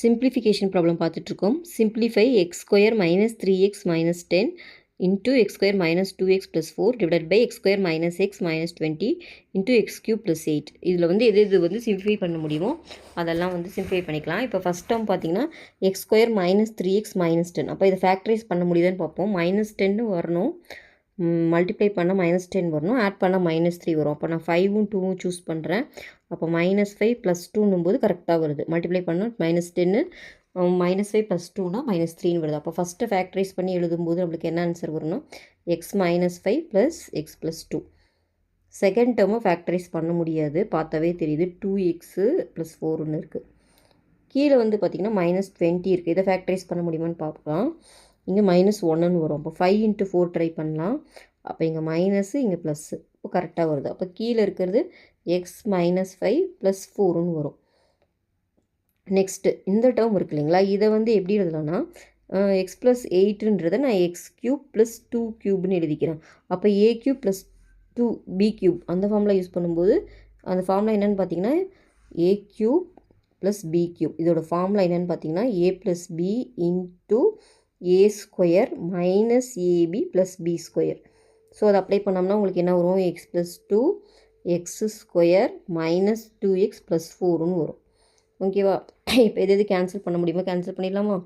Simplification problem பார்த்துட்ருக்கோம். Simplify x square minus 3x minus 10 into x square minus 2x plus 4 divide by x square minus x minus 20 into x cube plus 8. இதில் வந்து எது வந்து simplify பண்ண முடியுமோ அதெல்லாம் வந்து சிம்பிளிஃபை பண்ணிக்கலாம். இப்போ ஃபஸ்ட் டேர்ம் பார்த்தீங்கன்னா X square minus 3x minus 10. அப்போ இதை ஃபேக்டரைஸ் பண்ண முடியுதான்னு பார்ப்போம். மைனஸ் 10 வரணும், மல்டிப்ளை பண்ணால் மைனஸ் 10 வரணும், ஆட் பண்ணால் மைனஸ் 3 வரும். அப்போ நான் 5ம் 2ம் சூஸ் பண்ணுறேன். அப்போ மைனஸ் 5 ப்ளஸ் 2ன்னும் போது கரெக்டாக வருது. மல்டிப்ளை பண்ணால் மைனஸ் 10, மைனஸ் 5 ப்ளஸ் 2னா மைனஸ் 3ன்னு வருது. அப்போ ஃபஸ்ட்டு ஃபேக்டரைஸ் பண்ணி எழுதும்போது நம்மளுக்கு என்ன ஆன்சர் வரும்னா X minus 5 plus X plus 2. Second டேர்மை ஃபேக்டரைஸ் பண்ண முடியாது, பார்த்தாவே தெரியுது. 2x ப்ளஸ் 4ன்னு இருக்குது. கீழே வந்து பார்த்திங்கன்னா மைனஸ் 20 இருக்குது. இதை ஃபேக்டரைஸ் பண்ண முடியுமான்னு பார்க்கலாம். இங்கே மைனஸ் 1ன்னு வரும். அப்போ 5 இன்ட்டு 4 ட்ரை பண்ணலாம். அப்போ இங்கே மைனஸு, இங்கே ப்ளஸ்ஸு. இப்போ கரெக்டாக வருது. அப்போ கீழே இருக்கிறது எக்ஸ் மைனஸ் 5 ப்ளஸ் 4ன்னு வரும். நெக்ஸ்ட்டு இந்த டேர்ம் இருக்கு இல்லைங்களா, இதை வந்து எப்படி எழுதலாம்னா எக்ஸ் ப்ளஸ் 8ன்றதை நான் எக்ஸ் க்யூப் ப்ளஸ் 2 க்யூப்னு எழுதிக்கிறேன். அப்போ A cube plus 2 B cube அந்த ஃபார்முலா யூஸ் பண்ணும்போது அந்த ஃபார்முலா என்னென்னு பார்த்தீங்கன்னா A cube plus B cube. இதோட ஃபார்முலா என்னென்னு பார்த்தீங்கன்னா A plus B into A square minus AB plus B square. So அதை அப்ளை பண்ணோம்னா உங்களுக்கு என்ன வரும், X plus 2 X square minus 2x plus 4ன்னு வரும். ஓகேவா? இப்போ எது கேன்சல் பண்ண முடியுமோ கேன்சல் பண்ணிடலாமா?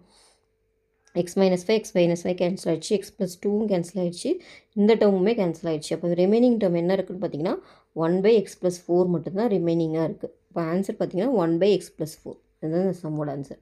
எக்ஸ் மைனஸ் 5 கேன்சல் ஆகிடுச்சு, எக்ஸ் ப்ளஸ் 2வும் கேன்சல் ஆகிடுச்சு, இந்த டேர்முமே கேன்சல் ஆகிடுச்சு. அப்போ ரிமைனிங் டேர்ம் என்ன இருக்குதுன்னு பார்த்தீங்கன்னா 1/x + 4 மட்டும்தான் ரிமைனிங்காக இருக்குது. இப்போ ஆன்சர் பார்த்தீங்கன்னா 1/x + 4. இதுதான் இந்த சம்மோட ஆன்சர்.